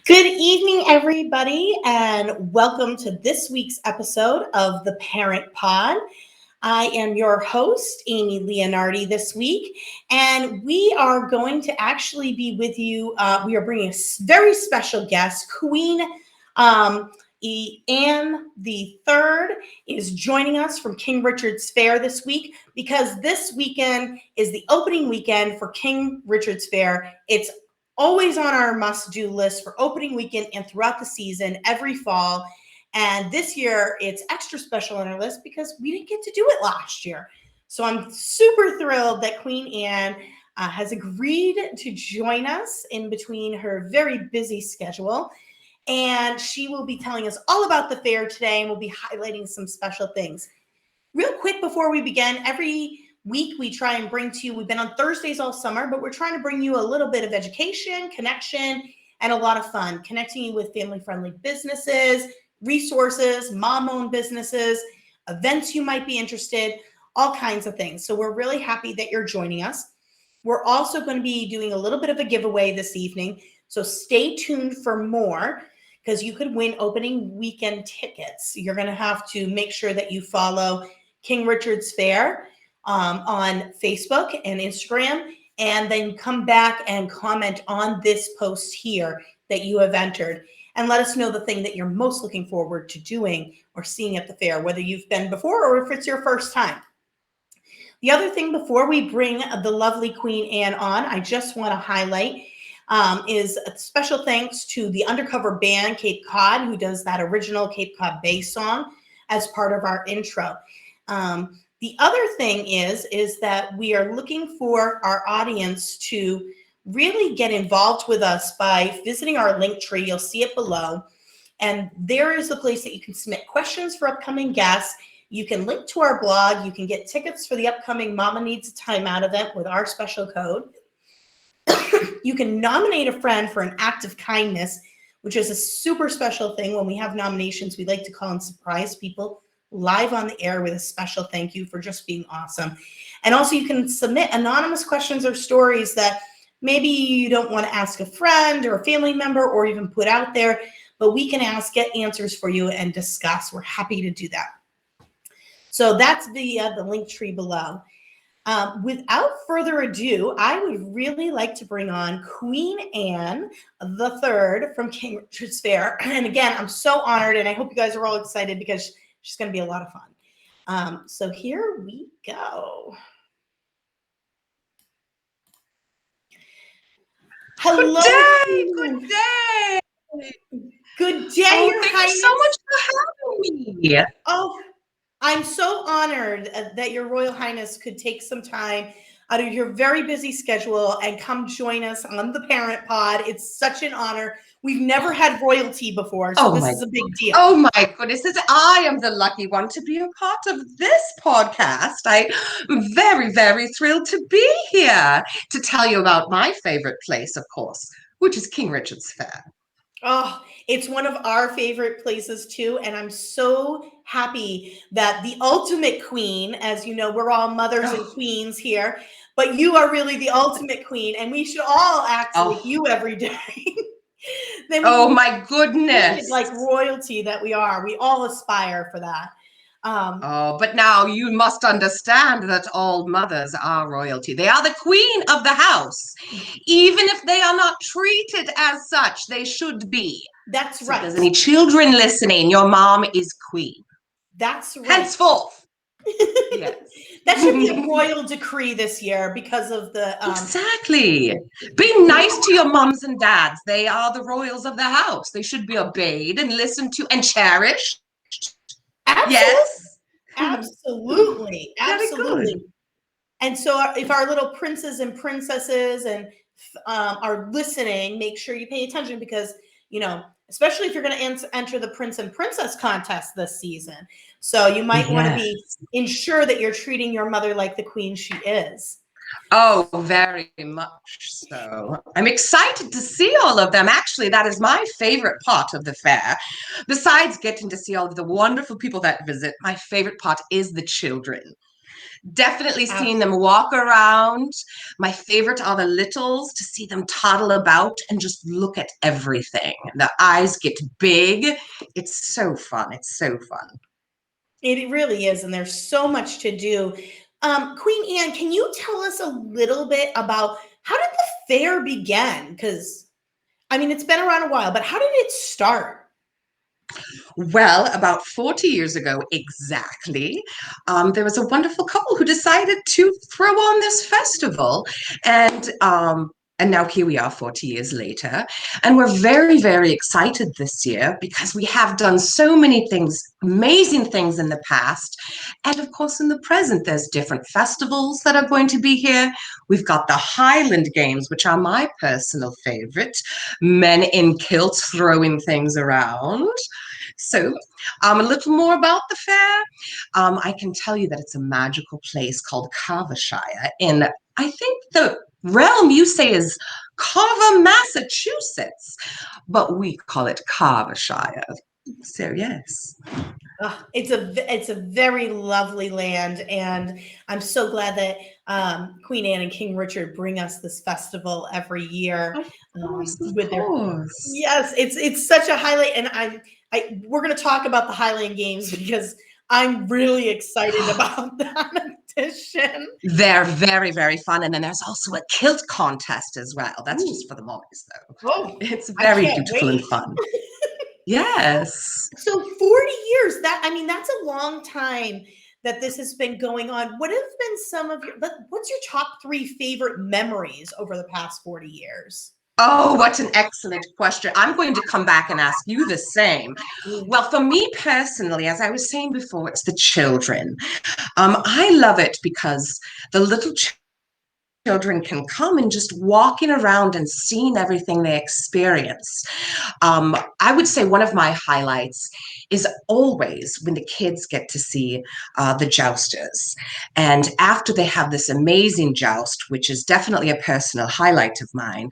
Good evening, everybody, and welcome to this week's episode of the Parent Pod. I am your host, Amy Leonardi, this week, and we are going to actually be with you. We are bringing a very special guest, Queen Anne the Third is joining us from King Richard's Faire this week because this weekend is the opening weekend for King Richard's Faire. It's always on our must-do list for opening weekend and throughout the season, every fall. And this year, it's extra special on our list because we didn't get to do it last year. So I'm super thrilled that Queen Anne has agreed to join us in between her very busy schedule. And she will be telling us all about the fair today, and we'll be highlighting some special things. Real quick before we begin, every week we try and bring to you, we've been on Thursdays all summer, but we're trying to bring you a little bit of education, connection, and a lot of fun, connecting you with family-friendly businesses, resources, mom-owned businesses, events you might be interested, all kinds of things. So we're really happy that you're joining us. We're also going to be doing a little bit of a giveaway this evening, so stay tuned for more because you could win opening weekend tickets. You're going to have to make sure that you follow King Richard's Faire on Facebook and Instagram, and then come back and comment on this post here that you have entered and let us know the thing that you're most looking forward to doing or seeing at the fair, whether you've been before or if it's your first time. The other thing before we bring the lovely Queen Anne on, I just want to highlight is a special thanks to the undercover band Cape Cod, who does that original Cape Cod Bay song as part of our intro. The other thing is that we are looking for our audience to really get involved with us by visiting our link tree. You'll see it below. And there is the place that you can submit questions for upcoming guests. You can link to our blog. You can get tickets for the upcoming Mama Needs a Timeout event with our special code. You can nominate a friend for an act of kindness, which is a super special thing. When we have nominations, we like to call and surprise people live on the air with a special thank you for just being awesome. And also you can submit anonymous questions or stories that maybe you don't want to ask a friend or a family member or even put out there, but we can get answers for you and discuss. We're happy to do that. So that's the link tree below. Without further ado, I would really like to bring on Queen Anne the Third from King Richard's Faire. And again, I'm so honored, and I hope you guys are all excited because she's going to be a lot of fun. So here we go. Hello. Good day. Good day, Your Thank Highness. you so much for having me. Oh, I'm so honored that Your Royal Highness could take some time out of your very busy schedule and come join us on the Parent Pod. It's such an honor. We've never had royalty before, so this is a big deal. Oh my goodness, I am the lucky one to be a part of this podcast. I'm very, very thrilled to be here to tell you about my favorite place, of course, which is King Richard's Faire. Oh, it's one of our favorite places too. And I'm so happy that the ultimate queen, as you know, we're all mothers and queens here, but you are really the ultimate queen, and we should all act like you every day. Oh my goodness. Like royalty that we are. We all aspire for that. But now you must understand that all mothers are royalty. They are the queen of the house. Even if they are not treated as such, they should be. That's right. If there's any children listening, your mom is queen. That's right. Henceforth. Yes. That should be a royal decree this year because of the... Exactly. Be nice to your moms and dads. They are the royals of the house. They should be obeyed and listened to and cherished. Absolutely. Yes. Absolutely. Absolutely. Good. And so if our little princes and princesses and are listening, make sure you pay attention because, you know, especially if you're going to enter the Prince and Princess contest this season. So you might want to Yes. be ensure that you're treating your mother like the queen she is. Oh, very much so. I'm excited to see all of them. Actually, that is my favorite part of the fair. Besides getting to see all of the wonderful people that visit, my favorite part is the children. Definitely seeing them walk around. My favorite are the littles, to see them toddle about and just look at everything. The eyes get big. It's so fun. It's so fun. It really is, and there's so much to do. Queen Anne, can you tell us a little bit about how did the fair begin? Because, I mean, it's been around a while, but how did it start? Well, about 40 years ago, exactly, there was a wonderful couple who decided to throw on this festival. And now here we are 40 years later. And we're very, very excited this year because we have done so many things, amazing things in the past. And of course, in the present, there's different festivals that are going to be here. We've got the Highland Games, which are my personal favorite, men in kilts throwing things around. So, a little more about the fair. I can tell you that it's a magical place called Carvershire in, I think the realm you say is Carver, Massachusetts, but we call it Carvershire. So, yes. It's a very lovely land, and I'm so glad that Queen Anne and King Richard bring us this festival every year. Of With their course. Yes, it's such a highlight, and we're going to talk about the Highland Games because I'm really excited about that edition. They're very, very fun. And then there's also a kilt contest as well. That's Ooh. just for the boys, though. Oh, It's I very can't beautiful and wait. fun. Yes. So 40 years, I mean, that's a long time that this has been going on. What have been what's your top 3 favorite memories over the past 40 years? Oh, what an excellent question. I'm going to come back and ask you the same. Well, for me personally, as I was saying before, it's the children. I love it because the little children can come and just walking around and seeing everything they experience. I would say one of my highlights is always when the kids get to see the jousters. And after they have this amazing joust, which is definitely a personal highlight of mine,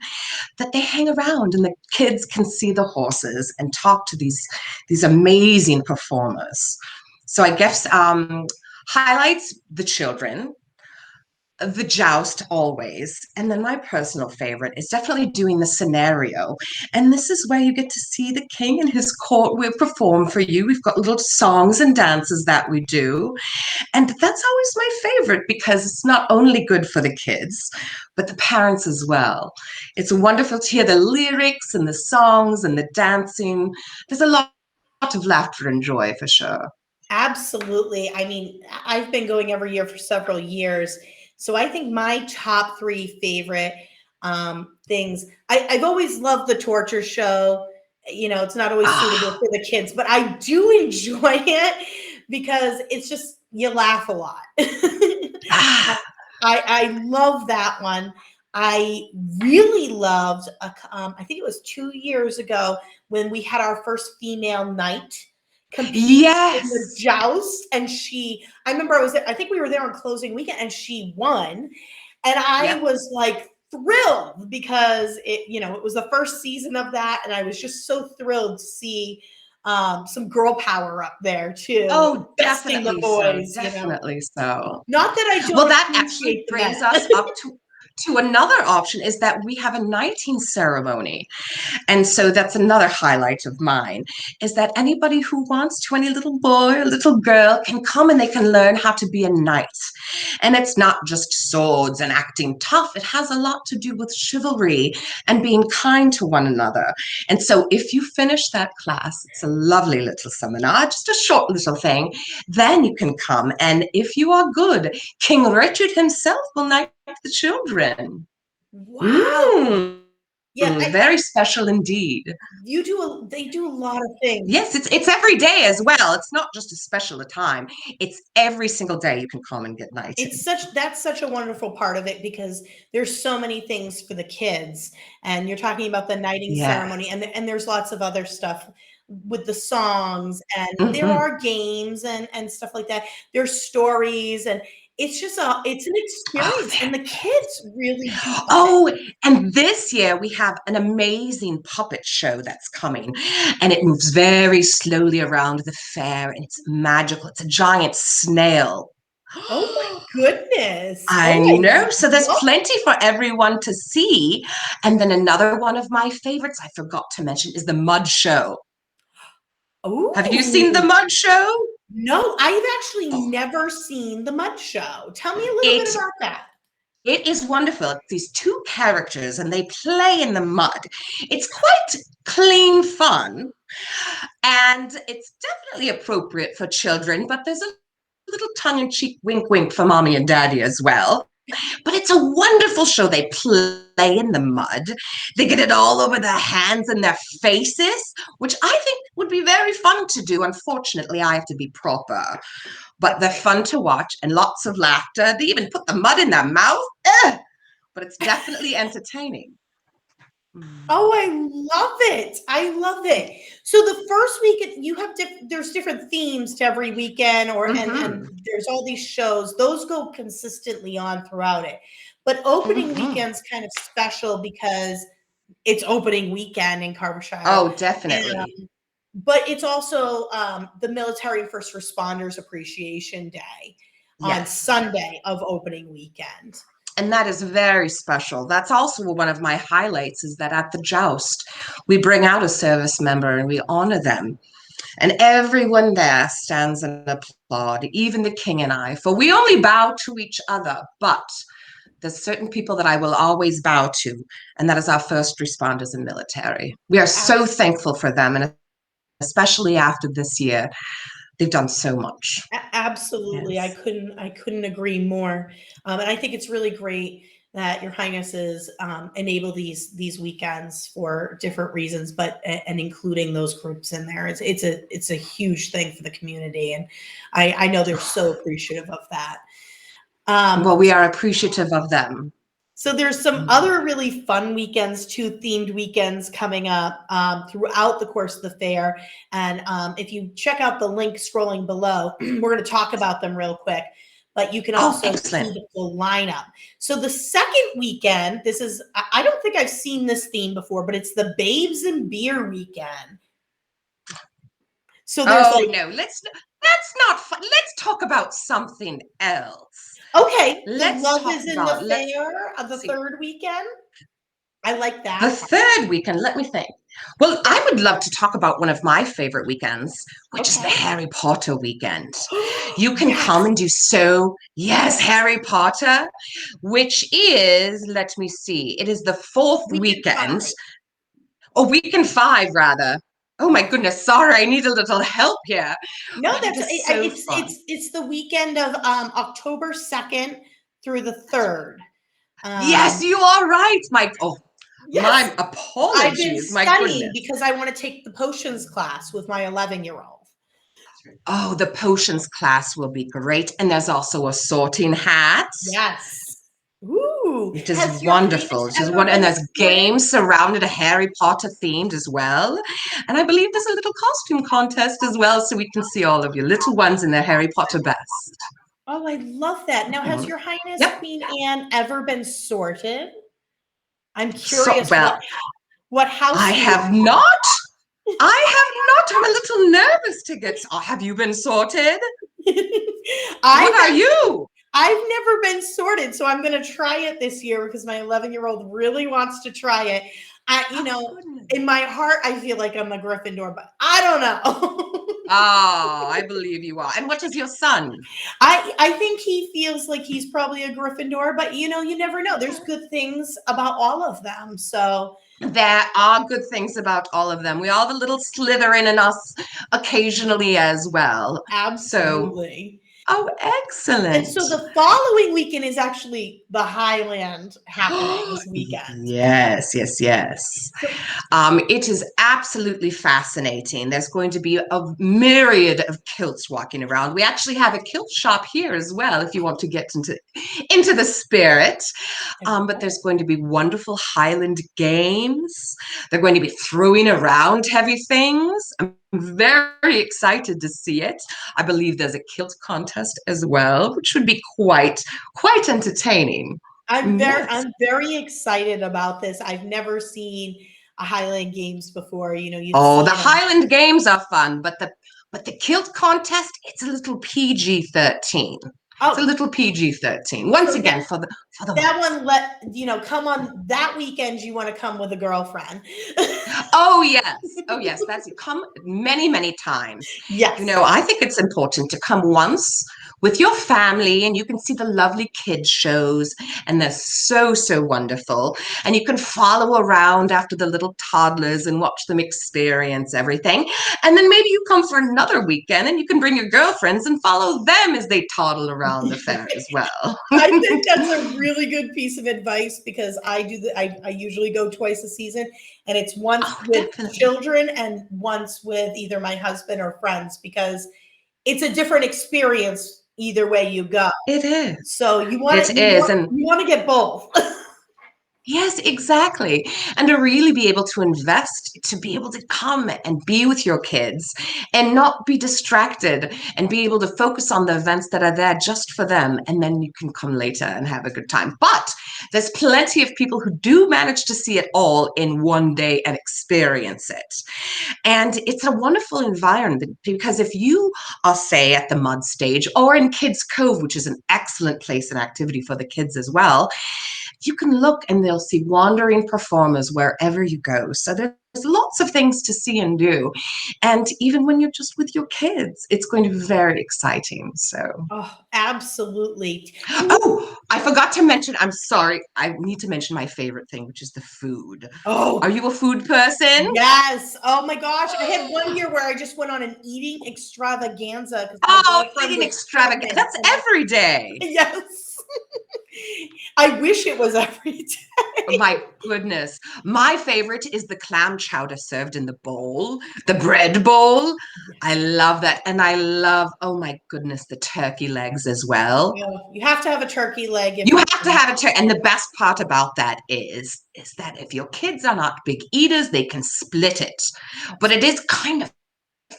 that they hang around and the kids can see the horses and talk to these amazing performers. So I guess highlights the children, the joust always, and then my personal favorite is definitely doing the scenario. And this is where you get to see the king and his court will perform for you. We've got little songs and dances that we do, and that's always my favorite because it's not only good for the kids but the parents as well. It's wonderful to hear the lyrics and the songs and the dancing. There's a lot of laughter and joy for sure. Absolutely. I mean, I've been going every year for several years. So I think my top 3 favorite things, I've always loved the torture show. You know, it's not always suitable for the kids, but I do enjoy it because it's just, you laugh a lot. I love that one. I really loved, I think it was 2 years ago when we had our first female knight compete in the Yes. joust, and I remember I was there, I think we were there on closing weekend, and she won, and I Yep. was like thrilled because it was the first season of that, and I was just so thrilled to see some girl power up there too, Oh, besting the definitely so. boys. Definitely so. Not that I Well, don't that actually appreciate the brings men. us up to another option is that we have a knighting ceremony. And so that's another highlight of mine is that anybody who wants to, any little boy or little girl can come and they can learn how to be a knight. And it's not just swords and acting tough. It has a lot to do with chivalry and being kind to one another. And so if you finish that class, it's a lovely little seminar, just a short little thing, then you can come. And if you are good, King Richard himself will knight the children. Wow. Mm. Yeah, Very special indeed. they do a lot of things. Yes, it's every day as well. It's not just a special a time. It's every single day you can come and get knighted. That's such a wonderful part of it because there's so many things for the kids, and you're talking about the knighting Yes. ceremony, and there's lots of other stuff with the songs, and there Hmm. are games and stuff like that. There's stories, and it's an Oh, experience, and very the kids really do good. love it. Oh, and this year we have an amazing puppet show that's coming, and it moves very slowly around the fair, and it's magical. It's a giant snail. Oh my goodness! I Oh, know. So there's love. plenty for everyone to see. And then another one of my favorites I forgot to mention is the mud show. Have you seen the Oh mud show? no, I've actually Oh, never seen the Mud Show. Tell me a little bit it about that. it is wonderful. It's these two characters and they play in the mud. It's quite clean fun and it's definitely appropriate for children, but there's a little tongue-in-cheek wink wink for mommy and daddy as well. But it's a wonderful show. They play in the mud. They get it all over their hands and their faces, which I think would be very fun to do. Unfortunately, I have to be proper. But they're fun to watch and lots of laughter. They even put the mud in their mouth. Ugh! But it's definitely entertaining. Mm. Oh, I love it. I love it. So the first weekend you have there's different themes to every weekend or and Mm-hmm. there's all these shows. Those go consistently on throughout it. But opening Mm-hmm. weekend's kind of special because it's opening weekend in Carvershire. Oh, definitely. But it's also the Military and First Responders Appreciation Day on Yes. Sunday of opening weekend. And that is very special. That's also one of my highlights is that at the Joust, we bring out a service member and we honor them. And everyone there stands and applaud, even the king and I, for we only bow to each other, but there's certain people that I will always bow to, and that is our first responders and military. We are so thankful for them, and especially after this year, they've done so much. Absolutely, Yes. I couldn't agree more, and I think it's really great that Your Highnesses enable these weekends for different reasons, but and including those groups in there. It's a huge thing for the community, and I know they're so appreciative of that. Well, we are appreciative of them. So there's some other really fun weekends too, themed weekends coming up throughout the course of the fair. And if you check out the link scrolling below, we're going to talk about them real quick. But you can Oh, also see excellent. the full lineup. So the second weekend, this is, I don't think I've seen this theme before, but it's the Babes and Beer weekend. So there's Oh like, no, let's not let's talk about something else. okay, the Let's Love talk is in the about let's Fair of the see. third weekend. I like The that. third weekend, let me think. Well, Yeah. I would love to talk about one of my favorite weekends, which is the Okay. Harry Potter weekend. You can Yes. come and do yes, Harry Potter, which is, let me see, it is the fourth Weekend weekend, 5. or weekend five, rather. Oh my Yeah. goodness, sorry, I need a little help here. No, But it that's is so it's fun. it's the weekend of October 2nd through the 3rd. Yes, Um, you are right, Mike. Oh, yes, my I've been apologies, my studying goodness. because I want to take the potions class with my 11-year-old. Oh, the potions class will be great. And there's also a sorting hat, Yes. Ooh, which is has your wonderful. highness Which is ever one, and been there's sorted? games surrounded a Harry Potter themed as well. And I believe there's a little costume contest as well, so we can see all of your little ones in their Harry Potter best. Oh, I love that. Now, has Mhm. your highness Yep. Queen Anne ever been sorted? I'm So, curious well, what I house you have not. I have not. I'm a little nervous to get. Oh, have you been sorted? What I've are actually you? I've never been sorted, so I'm going to try it this year because my 11-year-old really wants to try it. Oh, goodness. In my heart, I feel like I'm a Gryffindor, but I don't know. Oh, I believe you are. And what is your son? I think he feels like he's probably a Gryffindor, but you never know. There's good things about all of them. So There are good things about all of them. We all have a little Slytherin in us occasionally as well. So, absolutely. Oh, And excellent. so the following weekend is actually the Highland happenings weekend. Yes, yes, yes. So It is absolutely fascinating. There's going to be a myriad of kilts walking around. We actually have a kilt shop here as well, if you want to get into the spirit. But there's going to be wonderful Highland games. They're going to be throwing around heavy things. I'm very excited to see it. I believe there's a kilt contest as well, which would be quite entertaining. Yes. I'm very excited about this. I've never seen a Highland Games before. You'd Oh, the see it on. Highland games are fun, but the kilt contest, it's a little PG-13. It's a Oh, little PG-13. Once so again, for the that one come on that weekend. You want to come with a girlfriend? Oh yes. Oh yes, that's it. Come many, many times. Yes. I think it's important to come once with your family and you can see the lovely kids shows and they're so wonderful. And you can follow around after the little toddlers and watch them experience everything. And then maybe you come for another weekend and you can bring your girlfriends and follow them as they toddle around the fair as well. I think that's a really good piece of advice because I usually go twice a season, and it's once Oh, with definitely. children and once with either my husband or friends because it's a different experience either way you go. It is. So It is. And you want to get both. yes, exactly. And to really be able to invest, to be able to come and be with your kids and not be distracted and be able to focus on the events that are there just for them. And then you can come later and have a good time. But there's plenty of people who do manage to see it all in one day and experience it. And it's a wonderful environment because if you are, say, at the mud stage or in Kids Cove, which is an excellent place and activity for the kids as well, you can look and they'll see wandering performers wherever you go. So there's lots of things to see and do. And even when you're just with your kids, it's going to be very exciting. So, Oh, absolutely. oh, I forgot to mention, I'm sorry, I need to mention my favorite thing, which is the food. Are Oh, you a food person? yes. Oh my gosh. I had one year where I just went on an eating extravaganza because my Oh, boyfriend eating was extravagant. pregnant. That's And every day. yes. I wish it was every Oh, day. my goodness. My favorite is the clam chowder served in the bowl, the bread bowl. I Yes. love that. And I love, oh my goodness, the turkey legs as well. Oh, you have to have a turkey leg if You you have to have it. And the best part about that is that if your kids are not big eaters, they can split it. But it is kind of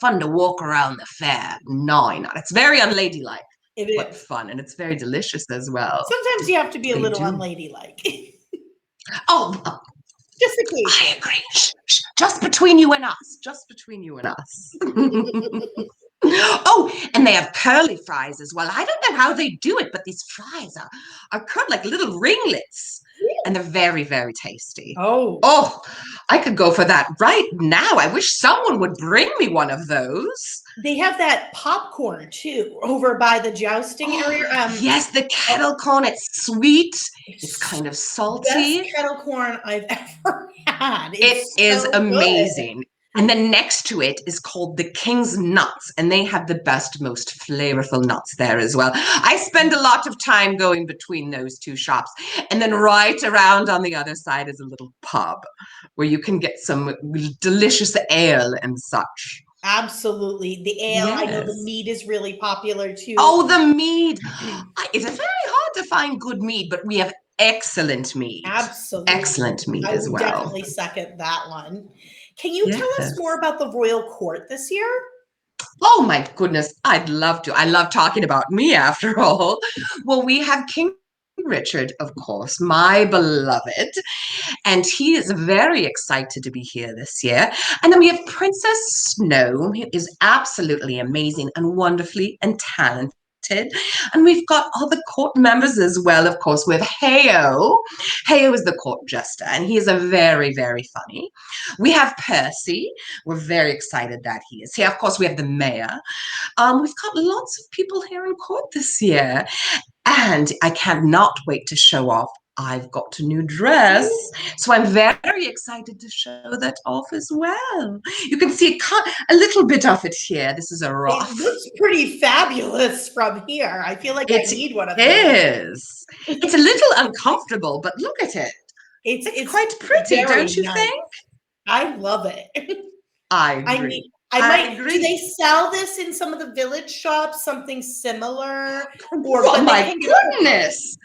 fun to walk around the fair gnawing on. It's very unladylike, it but is. fun. And it's very delicious as well. Sometimes you have to be a They little do. unladylike. Oh, Just I occasionally. agree. Just between you and us. Just between you and us. Oh, and they have curly fries as well. I don't know how they do it, but these fries are curled like little ringlets, and they're very tasty. Oh, Oh, I could go for that right now. I wish someone would bring me one of those. they have that popcorn too over by the jousting area. Oh, yes, the Oh, kettle corn. It's sweet. It's it's kind of the best salty. kettle corn I've ever had. It It's is so good. amazing. And then next to it is called the King's Nuts, and they have the best, most flavorful nuts there as well. I spend a lot of time going between those two shops. And then right around on the other side is a little pub where you can get some delicious ale and such. Absolutely. The ale, I know the Yes. mead is really popular too. Oh, the mead. It's very hard to find good mead, but we have excellent mead. Absolutely. Excellent mead I as would well. definitely second that one. Can you tell us more Yes. about the royal court this year? Oh my goodness, I'd love to. I love talking about me after all. Well, we have King Richard, of course, my beloved, and he is very excited to be here this year. And then we have Princess Snow, who is absolutely amazing and wonderfully and talented. And we've got all the court members as well, of course, with Heo. Heo is the court jester, and he is a very funny. We have Percy. We're very excited that he is here. Of course, we have the mayor. We've got lots of people here in court this year. And I cannot wait to show off I've got a new dress. So I'm very excited to show that off as well. You can see a little bit of it here. This is a It ruff. looks pretty fabulous from here. I feel like I It need one of those. is. It's a little uncomfortable, but look at it. It's quite pretty, very don't you nice. think? I love it. I I agree. mean, I agree. do they sell this in some of the village shops, something similar? Oh my can get it goodness.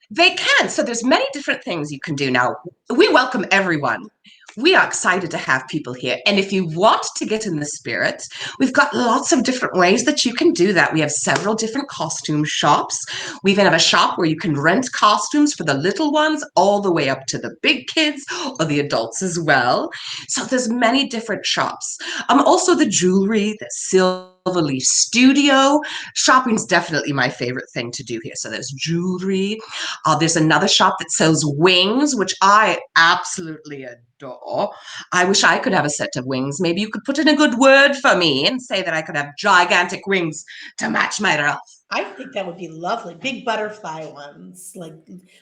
They can. So there's many different things you can do now. We welcome everyone. We are excited to have people here. And if you want to get in the spirit, we've got lots of different ways that you can do that. We have several different costume shops. We even have a shop where you can rent costumes for the little ones all the way up to the big kids or the adults as well. So there's many different shops. Also the jewelry, the Silverleaf Studio. Shopping's definitely my favorite thing to do here. So there's jewelry. There's another shop that sells wings, which I absolutely adore. I wish I could have a set of wings. Maybe you could put in a good word for me and say that I could have gigantic wings to match my ruff. I think that would be lovely. Big butterfly ones, like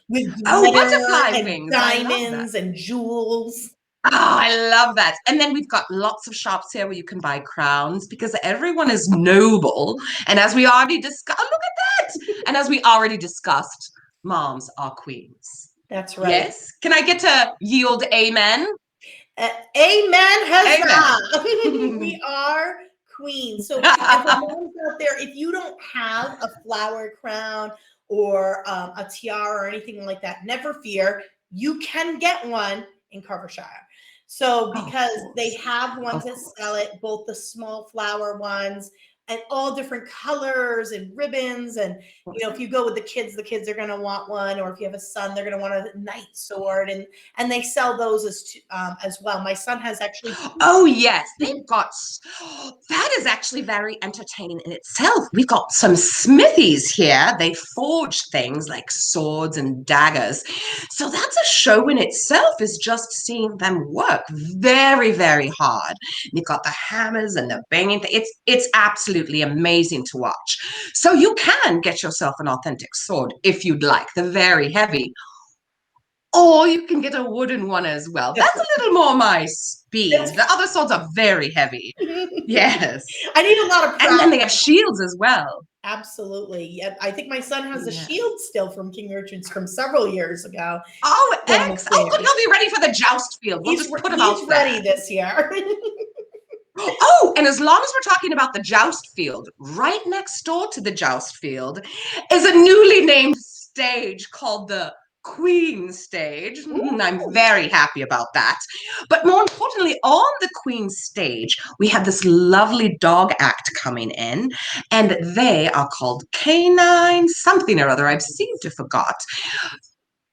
with Oh, glitter butterfly and wings. I love that. diamonds and jewels. Oh, I love that. And then we've got lots of shops here where you can buy crowns because everyone is noble. And as we already discussed, look at that. And as we already discussed, moms are queens. That's right. Yes. Can I get to yield amen? Amen, huzzah. Amen. We are queens. So if the moms out there, if you don't have a flower crown or a tiara or anything like that, never fear. You can get one in Carvershire. So because they have ones that sell it, both the small flower ones and all different colors and ribbons. And, you know, if you go with the kids are going to want one, or if you have a son, they're going to want a knight sword, and they sell those as well. My son has actually. Oh, yes. They've got, that is actually very entertaining in itself. We've got some smithies here. They forge things like swords and daggers. So that's a show in itself, is just seeing them work very, very hard. You've got the hammers and the banging. It's absolutely amazing to watch. So you can get yourself an authentic sword if you'd like, the very heavy. Or you can get a wooden one as well. That's a little more my speed. The other swords are very heavy. Yes. I need a lot of practice. And then they have shields as well. Absolutely. Yeah, I think my son has a shield still from King Richard's from several years ago. Oh, excellent. Oh, good. He'll be ready for the joust field. We'll just put him out He's there. ready this year. Oh, and as long as we're talking about the joust field, right next door to the joust field is a newly named stage called the Queen stage. I'm very happy about that. But more importantly, on the Queen stage, we have this lovely dog act coming in, and they are called Canine something or other. I've seemed to forgot.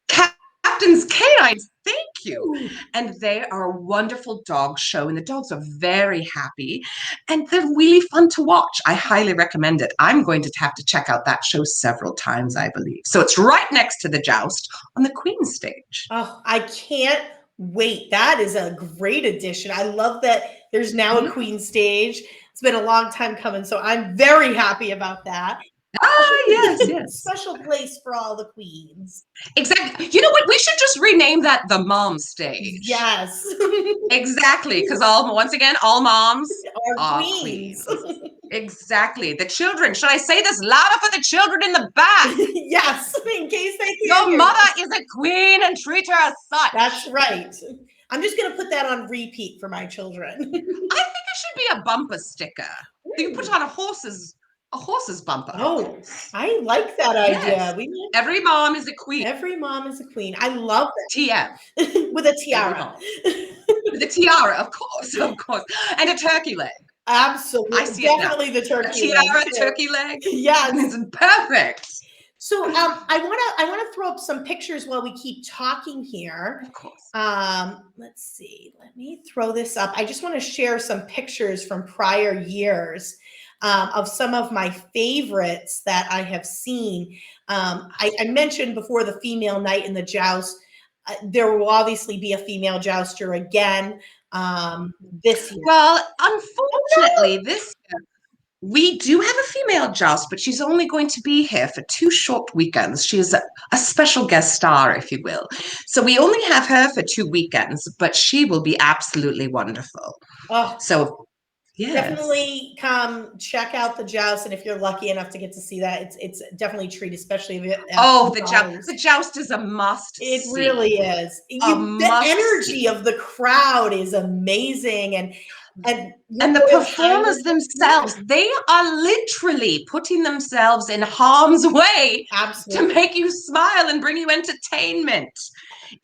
Captain's Canines, thank you. And they are a wonderful dog show, and the dogs are very happy, and they're really fun to watch. I highly recommend it. I'm going to have to check out that show several times, I believe. So it's right next to the joust on the Queen stage. Oh, I can't wait. That is a great addition. I love that there's now a Queen stage. It's been a long time coming, so I'm very happy about that. Yes. Special place for all the queens. Exactly. You know what? We should just rename that the mom stage. Yes. Exactly. Because once again, all moms are queens. Exactly. The children. Should I say this louder for the children in the back? Yes. In case they can't. Your mother is a queen and treat her as such. That's right. I'm just going to put that on repeat for my children. I think it should be a bumper sticker. You put it on a horse's bumper. Oh, I like that idea. Yes. Every mom is a queen. Every mom is a queen. I love that. TM. With a tiara. With a tiara, of course. And a turkey leg. Absolutely. I see definitely it the turkey leg. A tiara, leg. turkey leg. Yes. It's perfect. So I want to throw up some pictures while we keep talking here. Of course. Let's see. Let me throw this up. I just want to share some pictures from prior years of some of my favorites that I have seen. I mentioned before the female knight in the joust. There will obviously be a female jouster again this year. Well, unfortunately, this year. We do have a female Joust, but she's only going to be here for 2 short weekends. She is a special guest star, if you will. So we only have her for 2 weekends, but she will be absolutely wonderful. Oh, So, yes. definitely come check out the Joust, and if you're lucky enough to get to see that, it's definitely a treat, especially if you have Oh, daughters. the Joust is a must It really see. is. A The must energy see. of the crowd is amazing, and your And the Royal performers Highness, yeah, themselves, they are literally putting themselves in harm's way to absolutely. make you smile and bring you entertainment.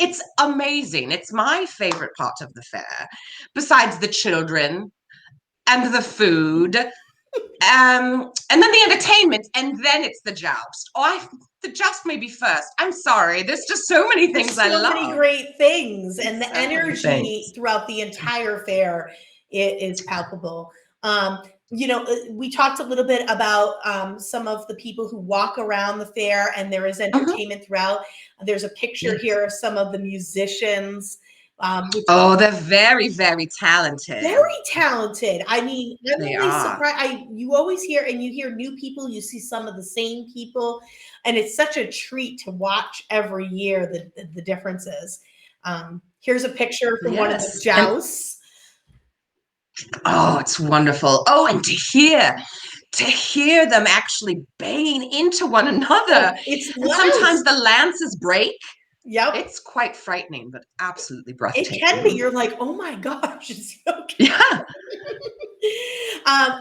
It's amazing. It's my favorite part of the fair, besides the children and the food, and then the entertainment, and then it's the joust. The joust may be first. I'm sorry. There's just so many things There's I so many love. great things, and There's the so many energy things. throughout the entire fair is palpable. We talked a little bit about some of the people who walk around the fair, and there is Mhm. entertainment throughout. There's a picture Yes. here of some of the musicians, which Oh, they're very, very talented. very talented. I mean, I'm They always are. surprised. You always hear, and you hear new people, you see some of the same people, and it's such a treat to watch every year the differences. Here's a picture from one of the Yes. And jousts. oh, it's wonderful. Oh, and to hear them actually banging into one another. Oh, it's And loud. sometimes the lances break. Yep, It's quite frightening, but absolutely it can be. breathtaking. You're like, oh my gosh, is he okay? Yeah.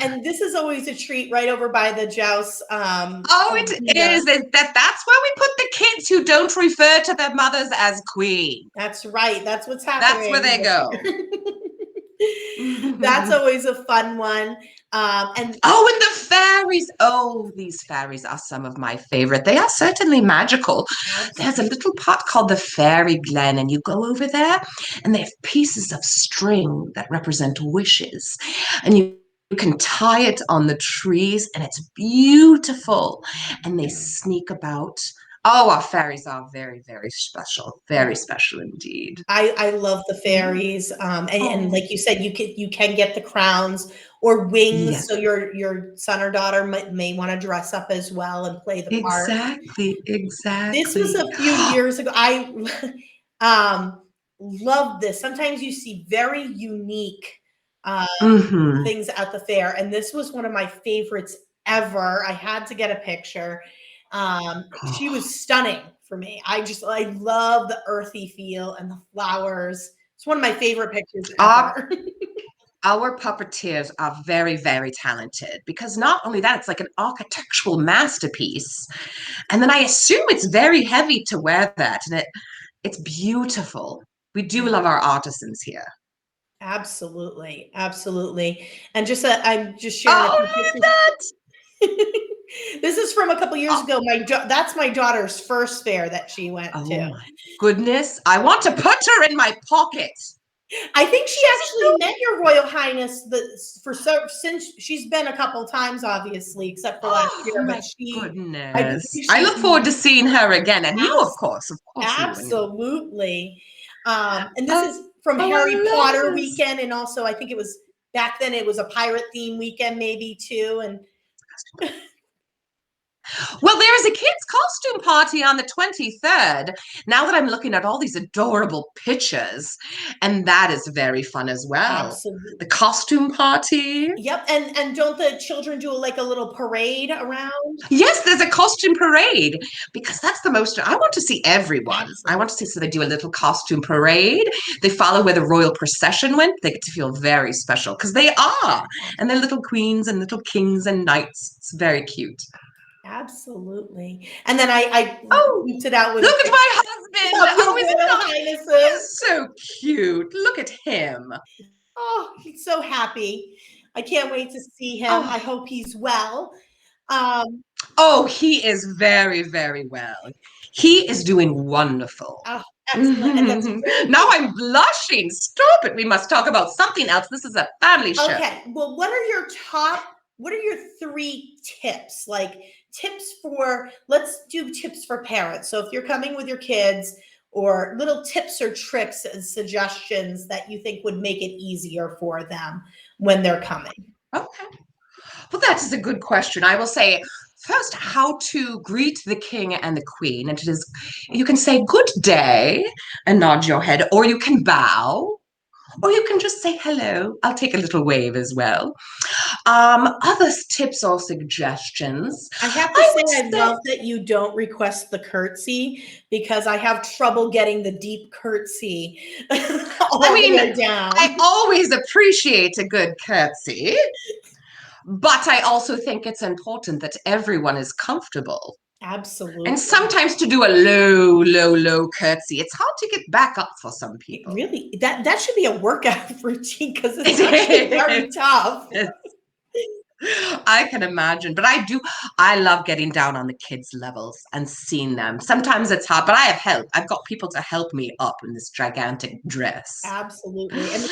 And this is always a treat right over by the joust Oh, it arena. is. That's where we put the kids who don't refer to their mothers as queen. That's right. That's what's That's where happening they this go. year. That's always a fun one. And Oh, and the fairies. Oh, these fairies are some of my favorite. They are certainly magical. There's a absolutely, little part called the Fairy Glen, and you go over there, and they have pieces of string that represent wishes. And you can tie it on the trees, and it's beautiful. And they sneak about. Oh, our fairies are very, very special indeed. I love the Yeah. fairies. And Oh, like you said, you can get the crowns or wings. yes, So your son or daughter may want to dress up as well and play the part. exactly, This was exactly. a few years ago. I love this. Sometimes you see very unique uh, Hmm. things at the fair, and this was one of my favorites ever. I had to get a picture. She Oh, was stunning for me. I love the earthy feel and the flowers. It's one of my favorite pictures our ever. our puppeteers are very, very talented because not only that, it's like an architectural masterpiece. And then I assume it's very heavy to wear that, and it's beautiful. We do love our artisans here. Absolutely, absolutely. And I'm just sharing a Oh, few look at pictures. that. This is from a couple years Oh, ago. That's my daughter's first fair that she went oh to. my goodness. I want to put her in my pocket. I think she She's actually met your Royal Highness since she's been a couple times, obviously, except for last oh year. But my I believe goodness. I she's look forward to seeing her again. And you, abs- of course you and you. absolutely. And this Oh, is from oh, I Harry love Potter this. weekend, and also I think it was back then. It was a pirate theme weekend, maybe too. And Well, there is a kids' costume party on the 23rd. Now that I'm looking at all these adorable pictures, and that is very fun as well. absolutely. The costume party. Yep, and don't the children do like a little parade around? Yes, there's a costume parade because that's the most. I want to see everyone. I Absolutely. want to see, so they do a little costume parade. They follow where the royal procession went. They get to feel very special because they are. And they're little queens and little kings and knights. It's very cute. Absolutely. And then I Oh, looped it out with a look at picture my husband. of your Oh, is it Royal not? He Highnesses. is so cute. Look at him. Oh, he's so happy. I can't wait to see him. I Oh, hope he's well. Um, oh, he is very, very well. He is doing wonderful. oh, excellent. And that's very Now I'm blushing. Stop it. We must talk about something else. This is a family show. okay. Well, what are your three tips? Like tips let's do tips for parents. So if you're coming with your kids, or little tips or tricks and suggestions that you think would make it easier for them when they're coming. Okay. Well, that is a good question. I will say first how to greet the king and the queen. And it is, you can say good day and nod your head, or you can bow, or you can just say hello. I'll take a little wave as well. Other tips or suggestions, I have to I say, would I say, love that you don't request the curtsy because I have trouble getting the deep curtsy I all the mean, way down. I always appreciate a good curtsy, but I also think it's important that everyone is comfortable. And Absolutely. sometimes to do a low, low, low curtsy, it's hard to get back up for some It people. really, that should be a workout routine because it's actually very tough. I can imagine, but I love getting down on the kids' levels and seeing them. Sometimes it's hard, but I have help. I've got people to help me up in this gigantic dress. Absolutely. And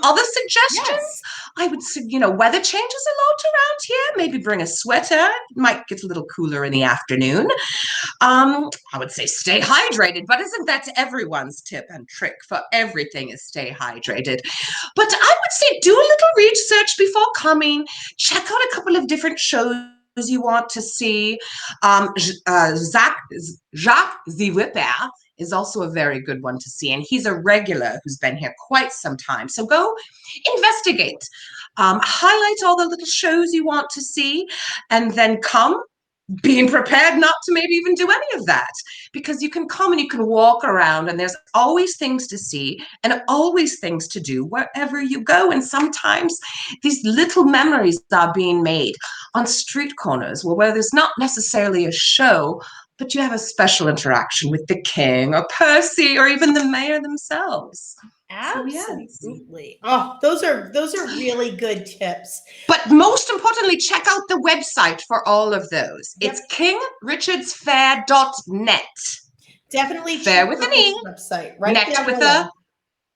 Other suggestions? yes, I would say, weather changes a lot around here. Maybe bring a sweater. It might get a little cooler in the afternoon. I would say stay hydrated, but isn't that everyone's tip and trick for everything is stay hydrated? But I would say do a little research before coming. Check out a couple of different shows you want to see. Jacques the Whipper is also a very good one to see, and he's a regular who's been here quite some time. So go investigate, highlight all the little shows you want to see, and then come being prepared not to maybe even do any of that, because you can come and you can walk around and there's always things to see and always things to do wherever you go. And sometimes these little memories are being made on street corners where there's not necessarily a show, but you have a special interaction with the king or Percy or even the mayor themselves. So yes. absolutely. Oh, those are really good tips. But most importantly, check out the website for all of those. It's Yep, kingricharsfair.net. definitely check Fair with out an this E, website right net down with below. a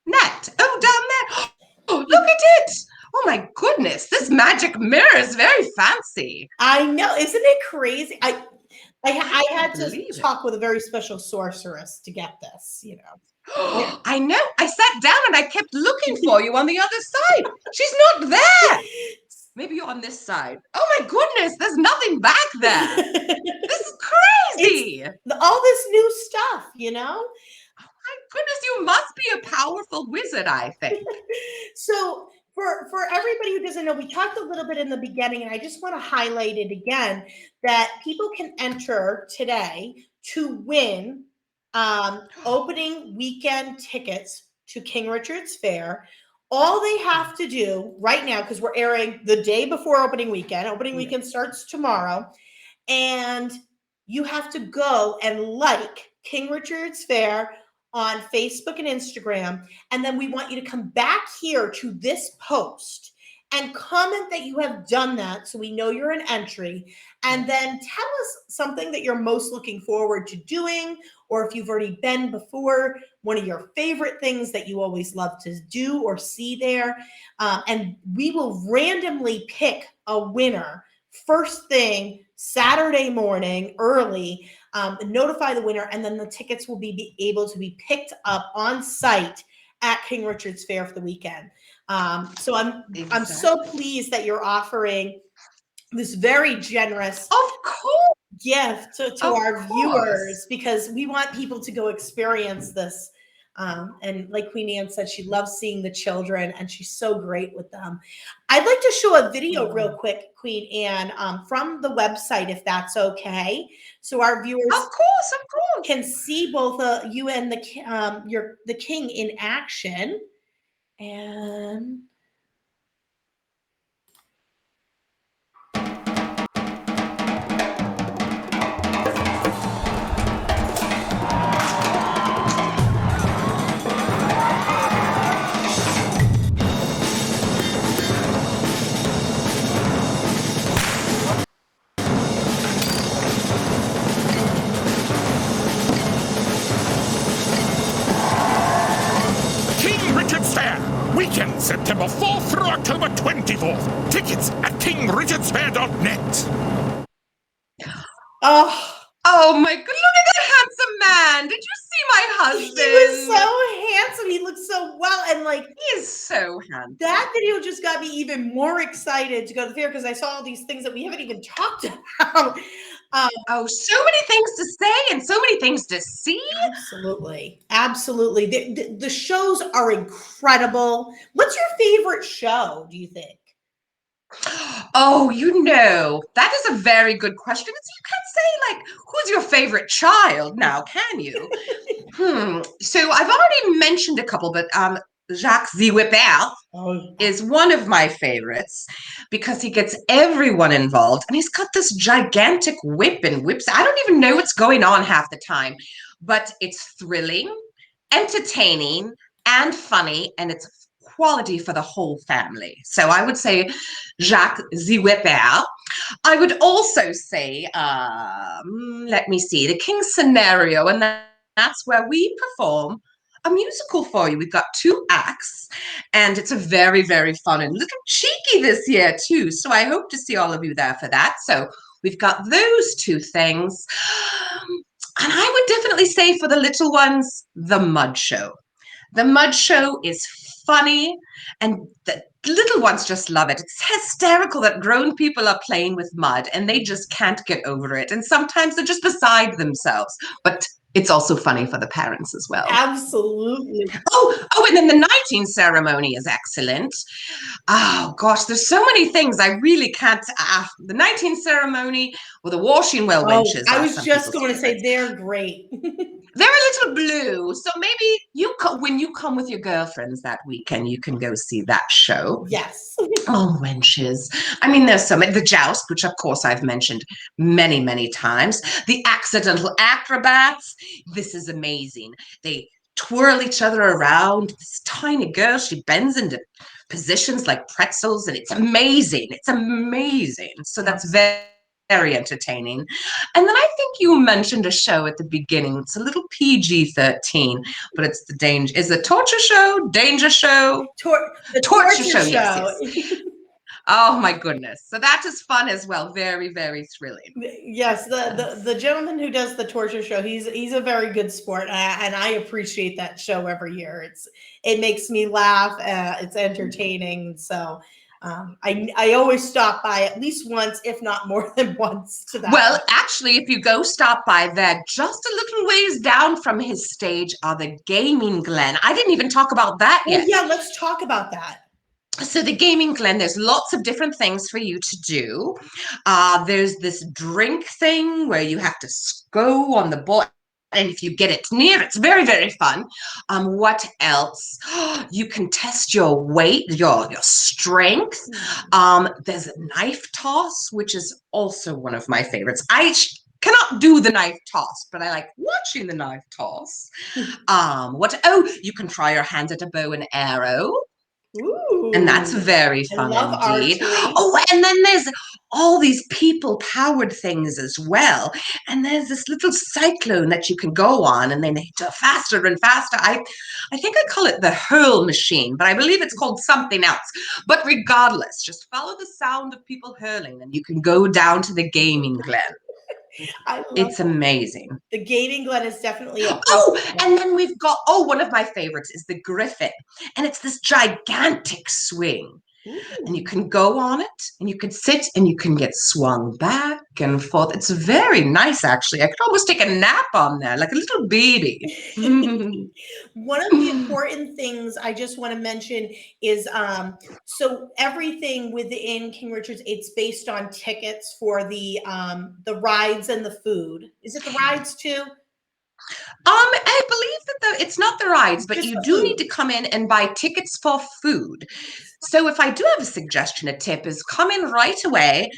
net. Oh, down there. Oh, look at it. Oh my goodness, this magic mirror is very fancy. I know, isn't it crazy? I I can't had to believe it. talk with a very special sorceress to get this, you know. Yeah. I know. I sat down and I kept looking for you on the other side. She's not there. Maybe you're on this side. Oh my goodness, there's nothing back there. This is It's crazy. all this new stuff, you know? My goodness, you must be a powerful wizard, I think. So for everybody who doesn't know, we talked a little bit in the beginning, and I just want to highlight it again that people can enter today to win opening weekend tickets to King Richard's Fair. All they have to do right now, because we're airing the day before opening weekend. Opening weekend starts tomorrow, and you have to go and like King Richard's Fair on Facebook and Instagram. And then we want you to come back here to this post and comment that you have done that so we know you're an entry. And then tell us something that you're most looking forward to doing, or if you've already been before, one of your favorite things that you always love to do or see there. And we will randomly pick a winner first thing Saturday morning early, notify the winner, and then the tickets will be able to be picked up on site at King Richard's Fair for the weekend. So I'm so pleased that you're offering this very generous Of course. gift to Of our course. viewers because we want people to go experience this. And like Queen Anne said, she loves seeing the children and she's so great with them. I'd like to show a video real quick, Queen Anne, from the website, if that's okay. So our viewers Of course. can see both you and the king in action. And King Richard's Fair, weekend September 4th through October 24th. Tickets at kingricharsfair.net. oh, Oh my god, look at that handsome man. Did you see my husband. He was so handsome. He looked so well. And like, He is so handsome. that video just got me even more excited to go to the fair because I saw all these things that we haven't even talked about. Oh, so many things to say and so many things to see. Absolutely. Absolutely. The shows are incredible. What's your favorite show, do you think? Oh, that is a very good question. You can't say, like, who's your favorite child now, can you? So I've already mentioned a couple, but Jacques the Whipper is one of my favorites because he gets everyone involved and he's got this gigantic whip and whips. I don't even know what's going on half the time, but it's thrilling, entertaining, and funny, and it's quality for the whole family. So I would say Jacques the Whipper. I would also say, let me see, the King's Scenario, and that's where we perform a musical for you. We've got 2 acts, and it's a very, very fun and little cheeky this year too. So I hope to see all of you there for that. So we've got those 2 things. And I would definitely say for the little ones, the Mud Show. The Mud Show is funny, and the little ones just love it. It's hysterical that grown people are playing with mud, and they just can't get over it. And sometimes they're just beside themselves. But it's also funny for the parents as well. Absolutely. Oh, and then the knighting ceremony is excellent. Oh, gosh, there's so many things I really can't. The knighting ceremony or the washing well wenches. I was just going to say they're great. They're a little blue, so maybe when you come with your girlfriends that weekend, you can go see that show. Yes. Oh, wenches. I mean, there's so many. The Joust, which of course I've mentioned many, many times. The accidental acrobats. This is amazing. They twirl each other around. This tiny girl, she bends into positions like pretzels, and it's amazing. It's amazing. So that's very entertaining. And then I think you mentioned a show at the beginning. It's a little PG-13, but it's is it torture show, danger show? The torture show. Yes. Oh my goodness. So that is fun as well. Very, very thrilling. Yes, the gentleman who does the torture show, he's a very good sport, and I appreciate that show every year. It makes me laugh. It's entertaining. So I always stop by at least once, if not more than once, to that. Well, actually, if you go stop by there, just a little ways down from his stage are the Gaming Glen. I didn't even talk about that yet. Yeah, let's talk about that. So the Gaming Glen, there's lots of different things for you to do. There's this drink thing where you have to go on the board. And if you get it near, it's very, very fun. What else? You can test your weight, your strength. There's a knife toss, which is also one of my favorites. I cannot do the knife toss, but I like watching the knife toss. You can try your hand at a bow and arrow. Ooh, and that's very fun indeed. Archery. Oh, and then there's all these people-powered things as well. And there's this little cyclone that you can go on, and then they go faster and faster. I think I call it the hurl machine, but I believe it's called something else. But regardless, just follow the sound of people hurling, and you can go down to the Gaming Glen. It's amazing. The Gaming Glen is definitely and then we've got one of my favorites is the Griffin, and it's this gigantic swing. Ooh. And you can go on it, and you can sit, and you can get swung back and forth. It's very nice, actually. I could almost take a nap on there, like a little baby. One of the important things I just want to mention is, so everything within King Richard's, it's based on tickets for the rides and the food. Is it the rides too? I believe that it's not the rides, but you do need to come in and buy tickets for food. So if I do have a suggestion, a tip is come in right away.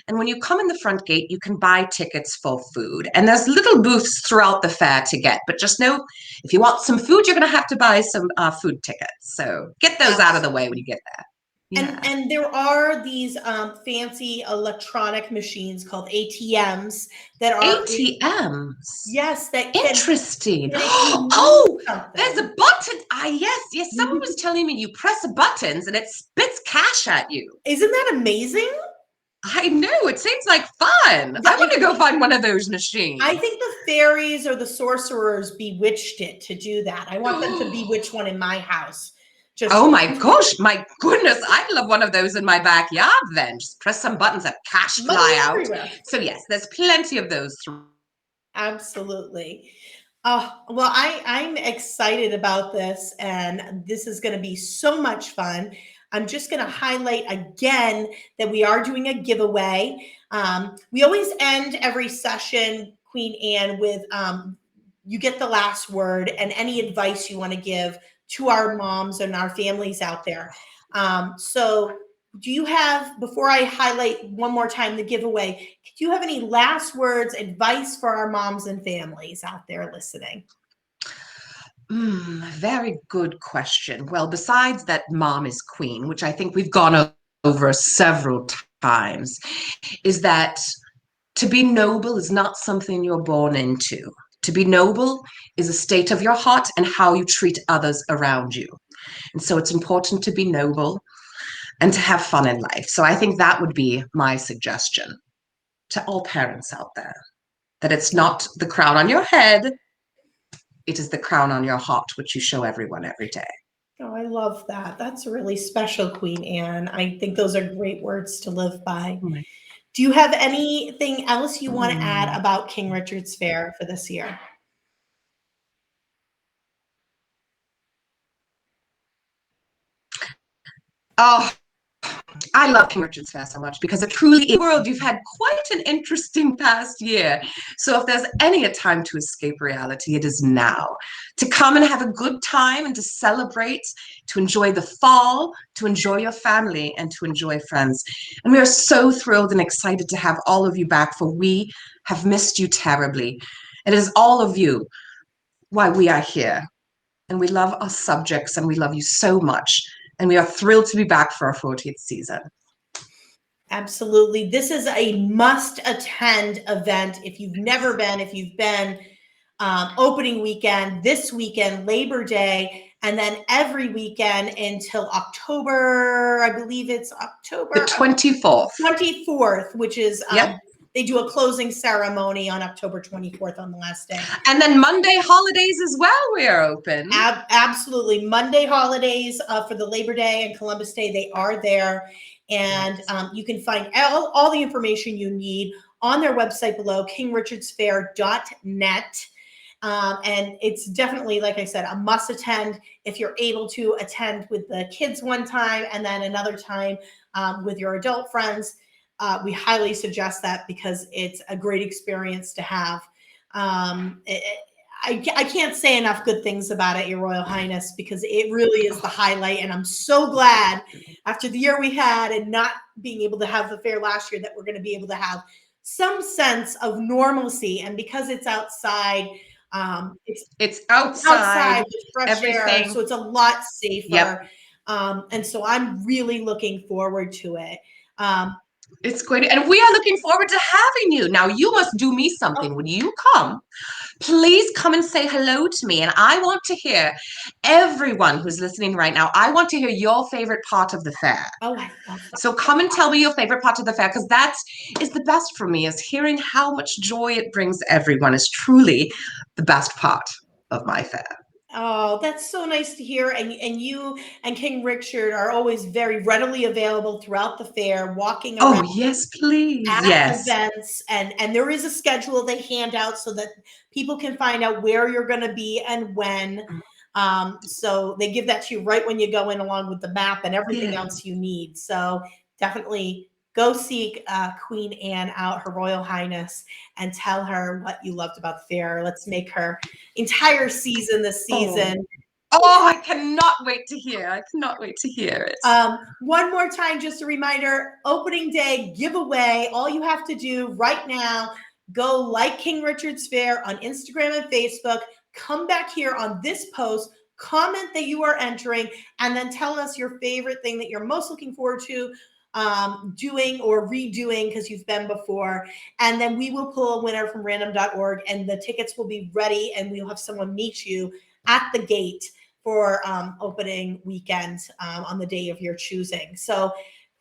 And when you come in the front gate, you can buy tickets for food. And there's little booths throughout the fair to get. But just know, if you want some food, you're going to have to buy some food tickets. So get those out of the way when you get there. Yeah. And there are these fancy electronic machines called ATMs that are ATMs. Yes, that interesting. There's a button. Yes. Someone was telling me you press buttons and it spits cash at you. Isn't that amazing? I know, it seems like fun. I want to go find one of those machines. I think the fairies or the sorcerers bewitched it to do that. I want them to bewitch one in my house. Oh my gosh, my goodness, I'd love one of those in my backyard then. Just press some buttons and cash money fly out. everywhere. So yes, there's plenty of those. Absolutely. Well, I'm excited about this, and this is going to be so much fun. I'm just going to highlight again that we are doing a giveaway. We always end every session, Queen Anne, with you get the last word and any advice you want to give to our moms and our families out there. So do you have, before I highlight one more time the giveaway, do you have any last words, advice for our moms and families out there listening? Very good question. Well, besides that mom is queen, which I think we've gone over several times, is that to be noble is not something you're born into. To be noble is a state of your heart and how you treat others around you. And so it's important to be noble and to have fun in life. So I think that would be my suggestion to all parents out there, that it's not the crown on your head, it is the crown on your heart, which you show everyone every day. Oh, I love that. That's really special, Queen Anne. I think those are great words to live by. Do you have anything else you want to add about King Richard's Faire for this year? Oh, I love King Richard's Faire so much because it truly is. In the world, you've had quite an interesting past year. So if there's any a time to escape reality, it is now. To come and have a good time and to celebrate, to enjoy the fall, to enjoy your family, and to enjoy friends. And we are so thrilled and excited to have all of you back, for we have missed you terribly. It is all of you why we are here. And we love our subjects and we love you so much. And we are thrilled to be back for our 40th season. Absolutely. This is a must attend event. If you've never been, if you've been, opening weekend, this weekend, Labor Day, and then every weekend until October, I believe it's October The 24th. 24th, which is, Yep. they do a closing ceremony on October 24th on the last day. And then Monday holidays as well, we are open. Absolutely. Monday holidays for the Labor Day and Columbus Day, they are there. And you can find all the information you need on their website below, kingrichardsfaire.net. And it's definitely, like I said, a must attend if you're able to attend with the kids one time and then another time with your adult friends. We highly suggest that because it's a great experience to have. I can't say enough good things about it, Your Royal Highness, because it really is the highlight. And I'm so glad after the year we had and not being able to have the fair last year that we're going to be able to have some sense of normalcy. And because it's outside, it's outside with fresh air, so it's a lot safer. Yep. And so I'm really looking forward to it. It's great. And we are looking forward to having you. Now, you must do me something. When you come, please come and say hello to me. And I want to hear everyone who's listening right now. I want to hear your favorite part of the fair. Oh, I love that. So come and tell me your favorite part of the fair, because that is the best for me, is hearing how much joy it brings everyone is truly the best part of my fair. Oh, that's so nice to hear. And you and King Richard are always very readily available throughout the fair, walking around. Oh, yes, please. At Yes. events, and there is a schedule they hand out so that people can find out where you're going to be and when. So they give that to you right when you go in, along with the map and everything else you need. So definitely go seek Queen Anne out, Her Royal Highness, and tell her what you loved about the fair. Let's make her entire season this season. Oh, I cannot wait to hear. I cannot wait to hear it. One more time, just a reminder, opening day giveaway. All you have to do right now, go like King Richard's Faire on Instagram and Facebook, come back here on this post, comment that you are entering, and then tell us your favorite thing that you're most looking forward to doing or redoing because you've been before. And then we will pull a winner from random.org, and the tickets will be ready, and we'll have someone meet you at the gate for opening weekend on the day of your choosing. So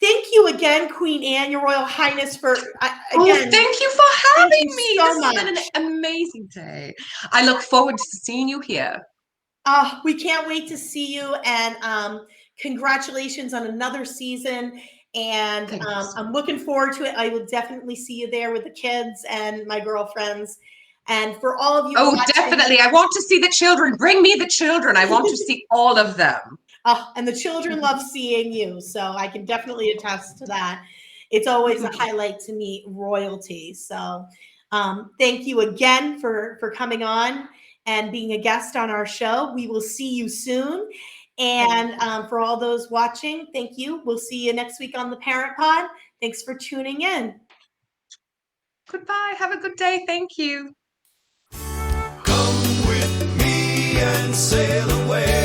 Thank you again, Queen Anne, Your Royal Highness, for again. Thank you for having you me. so This has been an amazing day. I look forward to seeing you here. We can't wait to see you, and congratulations on another season. And Thank you so I'm looking forward to it. I will definitely see you there with the kids and my girlfriends. And for all of you, Oh, watching, definitely. I want to see the children. Bring me the children. I want to see all of them. and the children love seeing you, so I can definitely attest to that. It's always a highlight to meet royalty. So thank you again for coming on and being a guest on our show. We will see you soon. And for all those watching, thank you. We'll see you next week on the Parent Pod. Thanks for tuning in. Goodbye. Have a good day. Thank you. Come with me and sail away.